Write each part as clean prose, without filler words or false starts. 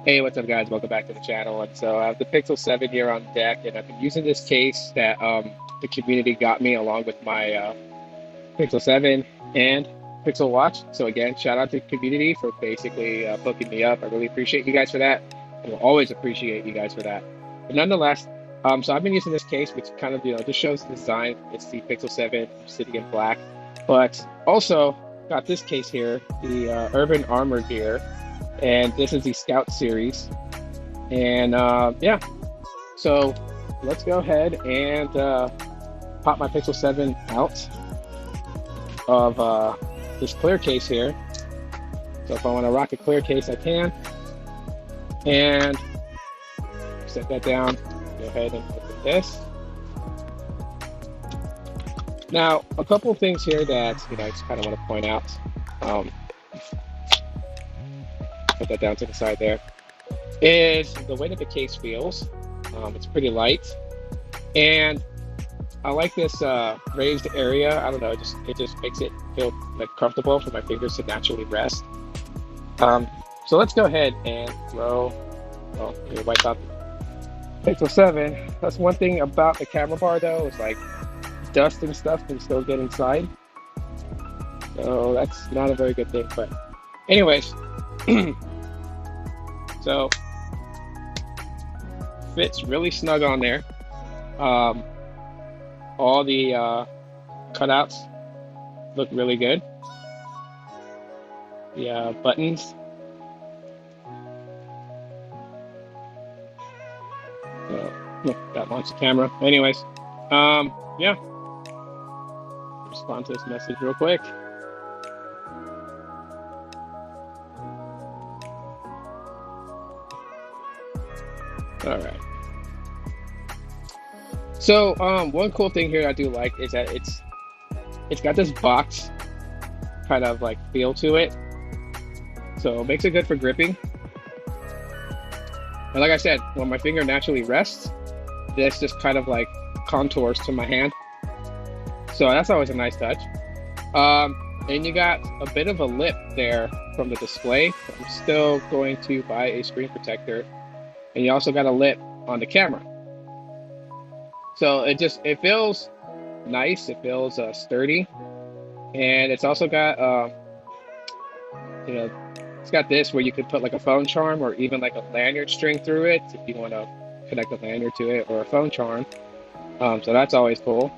Hey, what's up, guys? Welcome back to the channel. And so I have the Pixel 7 here on deck, and I've been using this case that the community got me along with my Pixel 7 and Pixel Watch. So again, shout out to the community for basically hooking me up. I really appreciate you guys for that. I will always appreciate you guys for that. But nonetheless, so I've been using this case, which kind of just shows the design. It's the Pixel 7 sitting in black, but also got this case here, the Urban Armor Gear, and this is the Scout series. And yeah, so let's go ahead and pop my Pixel 7 out of this clear case here. So if I want to rock a clear case, I can. And set that down. Go ahead and open this. Now, a couple of things here that I just kind of want to point out. Put that down to the side there. Is the way that the case feels. It's pretty light, and I like this raised area. I don't know, it just makes it feel like comfortable for my fingers to naturally rest. So let's go ahead and throw. Well, let me wipe out the Pixel 7. That's one thing about the camera bar, though, is like dust and stuff can still get inside. So that's not a very good thing. But anyways, so fits really snug on there. All the cutouts look really good. The buttons. That launched the camera. Anyways, yeah. Respond to this message real quick. All right. So one cool thing here I do like is that it's got this box kind of like feel to it, so it makes it good for gripping. And like I said, when my finger naturally rests, this just kind of like contours to my hand, so that's always a nice touch. And you got a bit of a lip there from the display. I'm still going to buy a screen protector. And you also got a lip on the camera. So it feels nice. It feels sturdy. And it's also got, it's got this where you could put like a phone charm or even like a lanyard string through it if you want to connect a lanyard to it, or a phone charm. So that's always cool.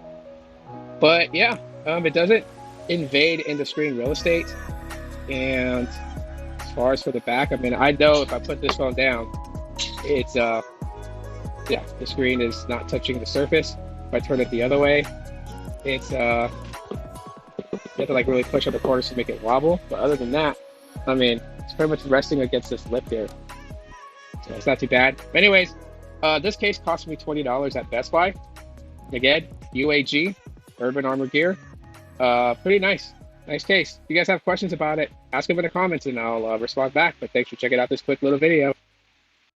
But yeah, it doesn't invade into screen real estate. And as far as for the back, I mean, I know if I put this phone down, it's yeah, the screen is not touching the surface. If I turn it the other way, it's you have to like really push on the corners to make it wobble. But other than that, I mean, it's pretty much resting against this lip here, so it's not too bad. But anyways, this case cost me $20 at Best Buy. Again, UAG, Urban Armor Gear. Pretty nice case. If you guys have questions about it, ask them in the comments and I'll respond back. But thanks for checking out this quick little video.